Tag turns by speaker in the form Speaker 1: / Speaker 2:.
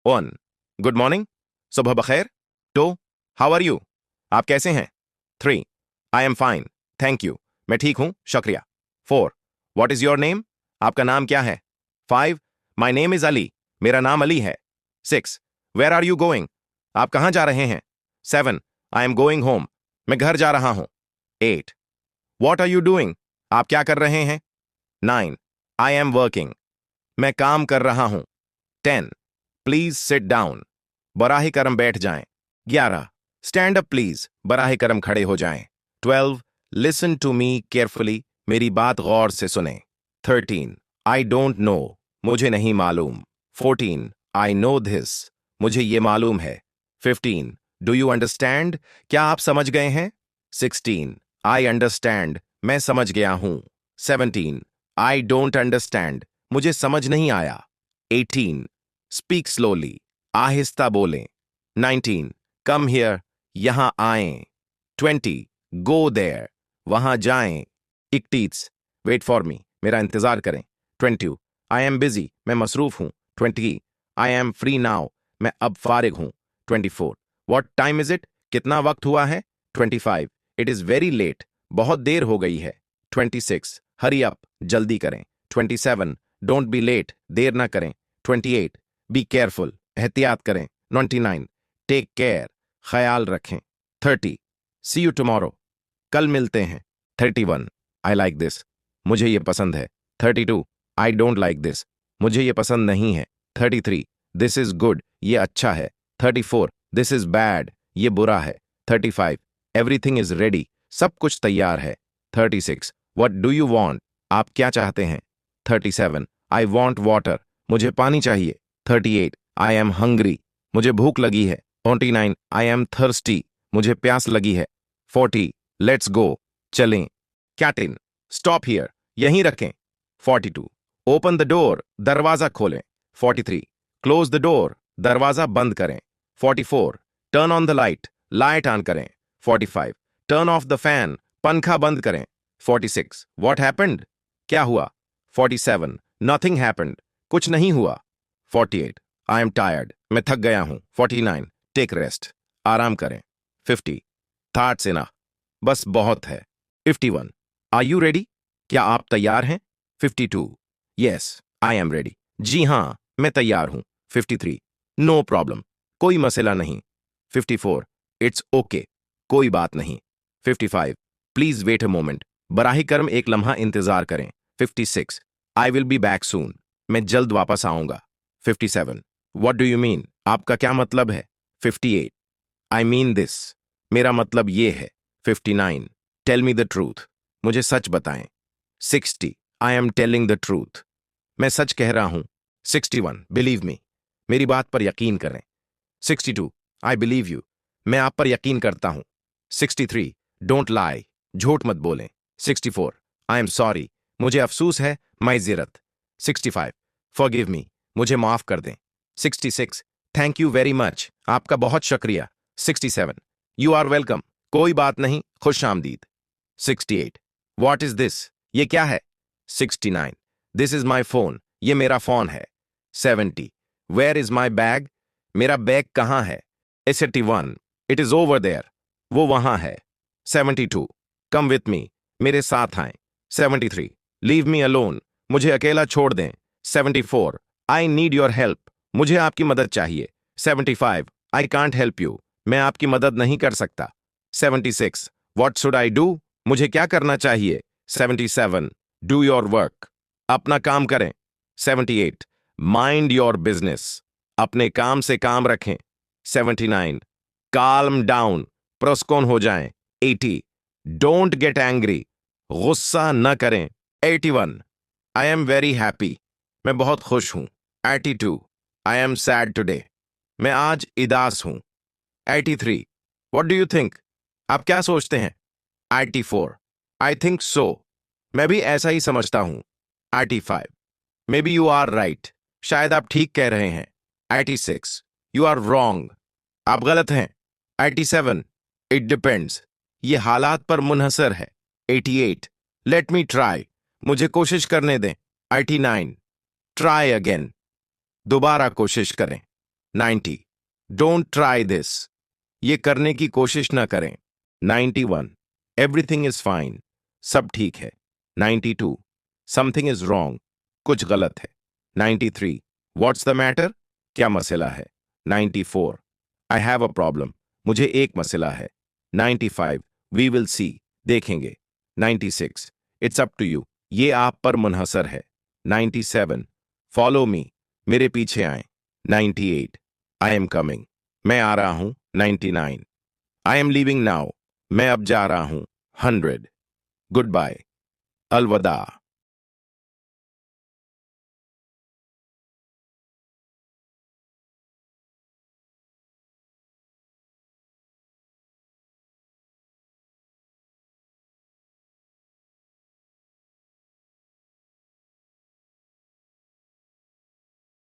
Speaker 1: 1. Good morning, सुबह बखैर. 2. How are you, आप कैसे हैं? 3. I am fine, thank you, मैं ठीक हूं, शुक्रिया. 4. व्हाट इज योर नेम, आपका नाम क्या है? 5. माई नेम इज अली, मेरा नाम अली है. 6. वेयर आर यू गोइंग, आप कहां जा रहे हैं? 7. आई एम गोइंग होम, मैं घर जा रहा हूं. 8. व्हाट आर यू डूइंग, आप क्या कर रहे हैं? 9. आई एम वर्किंग, मैं काम कर रहा हूं. 10. प्लीज सिट डाउन, बराह करम बैठ जाएं. 11. स्टैंड अप प्लीज, बराह करम खड़े हो जाएं. 12. लिसन टू मी केयरफुली, मेरी बात गौर से सुने. 13. आई डोंट नो, मुझे नहीं मालूम. 14. आई नो दिस, मुझे ये मालूम है. 15. डू यू अंडरस्टैंड, क्या आप समझ गए हैं? 16. आई अंडरस्टैंड, मैं समझ गया हूं. 17. आई डोंट अंडरस्टैंड, मुझे समझ नहीं आया. 18. स्पीक स्लोली, आहिस्ता बोलें. 19. कम हियर, यहां आएं. 20. गो देयर, वहां जाएं. 21. वेट फॉर मी, मेरा इंतजार करें. 22. आई एम बिजी, मैं मसरूफ हूं. 23. आई एम फ्री नाउ, मैं अब फारिग हूं. 24. व्हाट टाइम इज इट, कितना वक्त हुआ है? 25. इट इज वेरी लेट, बहुत देर हो गई है. 26. हरी अप, जल्दी करें. 27. डोंट बी लेट, देर ना करें. 28. बी केयरफुल, एहतियात करें. 29. टेक केयर, ख्याल रखें. 30. सी यू टुमारो, कल मिलते हैं. 31. आई लाइक दिस, मुझे ये पसंद है. 32. आई डोंट लाइक दिस, मुझे ये पसंद नहीं है. 33. दिस इज गुड, ये अच्छा है. 34. दिस इज बैड, ये बुरा है. 35. एवरीथिंग इज रेडी, सब कुछ तैयार है. 36. व्हाट डू यू वांट, आप क्या चाहते हैं? 37. आई वांट वाटर, मुझे पानी चाहिए. 38. आई एम हंग्री, मुझे भूख लगी है. 49. आई एम थर्स्टी, मुझे प्यास लगी है. 40. लेट्स गो, चलें. कैट इन, स्टॉप हियर, यहीं रखें. 42. ओपन द डोर, दरवाजा खोलें. 43. क्लोज द डोर, दरवाजा बंद करें. 44. Turn on the light, light on करें. 45. टर्न ऑफ द फैन, पंखा बंद करें. 46. व्हाट हैपेंड, क्या हुआ? 47. नथिंग हैपेंड, कुछ नहीं हुआ. 48. आई एम टायर्ड, मैं थक गया हूं. 49. टेक रेस्ट, आराम करें. 50. थॉट्स इनफ, बस बहुत है. 51. आर यू रेडी, क्या आप तैयार हैं? 52. यस आई एम रेडी, जी हां मैं तैयार हूं. 53. नो प्रॉब्लम, कोई मसला नहीं. 54. इट्स ओके, कोई बात नहीं. 55. प्लीज वेट अ मोमेंट, बराह करम एक लम्हा इंतजार करें. 56. I will be back soon, मैं जल्द वापस आऊंगा. 57. व्हाट डू यू मीन, आपका क्या मतलब है? 58. आई मीन दिस, मेरा मतलब ये है. 59. टेल मी द ट्रूथ, मुझे सच बताएं. 60. I am telling the truth, मैं सच कह रहा हूं. 61. बिलीव मी, मेरी बात पर यकीन करें. 62. आई बिलीव यू, मैं आप पर यकीन करता हूं. 63. डोंट लाई, झूठ मत बोलें. 64. आई एम सॉरी, मुझे अफसोस है, माइज़रत. 65. फॉरगिव मी, मुझे माफ कर दें. 66. थैंक यू वेरी मच, आपका बहुत शुक्रिया. 67. यू आर वेलकम, कोई बात नहीं, खुश आमदीद. 68. व्हाट इज दिस, ये क्या है? 69. दिस इज माई फोन, ये मेरा फोन है. 70. वेयर इज माई बैग, मेरा बैग कहाँ है? 81. इट इज ओवर देयर, वो वहां है. 72. कम विथ मी, मेरे साथ आएं. 73. लीव मी अलोन, मुझे अकेला छोड़ दें. 74. आई नीड योर हेल्प, मुझे आपकी मदद चाहिए. 75. आई कांट हेल्प यू, मैं आपकी मदद नहीं कर सकता. 76. व्हाट शुड आई डू, मुझे क्या करना चाहिए? 77. डू योर वर्क, अपना काम करें. 78. माइंड योर बिजनेस, अपने काम से काम रखें. 79. काल्म डाउन, पुरस्कौन हो जाएं. 80. डोंट गेट एंग्री, गुस्सा न करें. 81. आई एम वेरी हैप्पी, मैं बहुत खुश हूं. 82. आई एम सैड टुडे, मैं आज इदास हूं. 83. व्हाट डू यू थिंक, आप क्या सोचते हैं? 84. आई थिंक सो, मैं भी ऐसा ही समझता हूं. 85. Maybe you are right, शायद आप ठीक कह रहे हैं. 86. यू आर रॉन्ग, आप गलत हैं. 87. इट डिपेंड्स, ये हालात पर मुनहसर है. 88. लेट मी ट्राई, मुझे कोशिश करने दें. 89. ट्राई अगेन, दोबारा कोशिश करें. 90. Don't try this. ये करने की कोशिश न करें. 91. Everything is fine. सब ठीक है. 92. Something is wrong. कुछ गलत है. 93. What's the matter? क्या मसला है? 94. I have a problem. मुझे एक मसला है. 95. We will see. देखेंगे. 96. It's up to you. ये आप पर मुनहसर है. 97. Follow me. मेरे पीछे आएं. 98. I am coming. मैं आ रहा हूं. 99. I am leaving now. मैं अब जा रहा हूं. 100. Goodbye. अलविदा.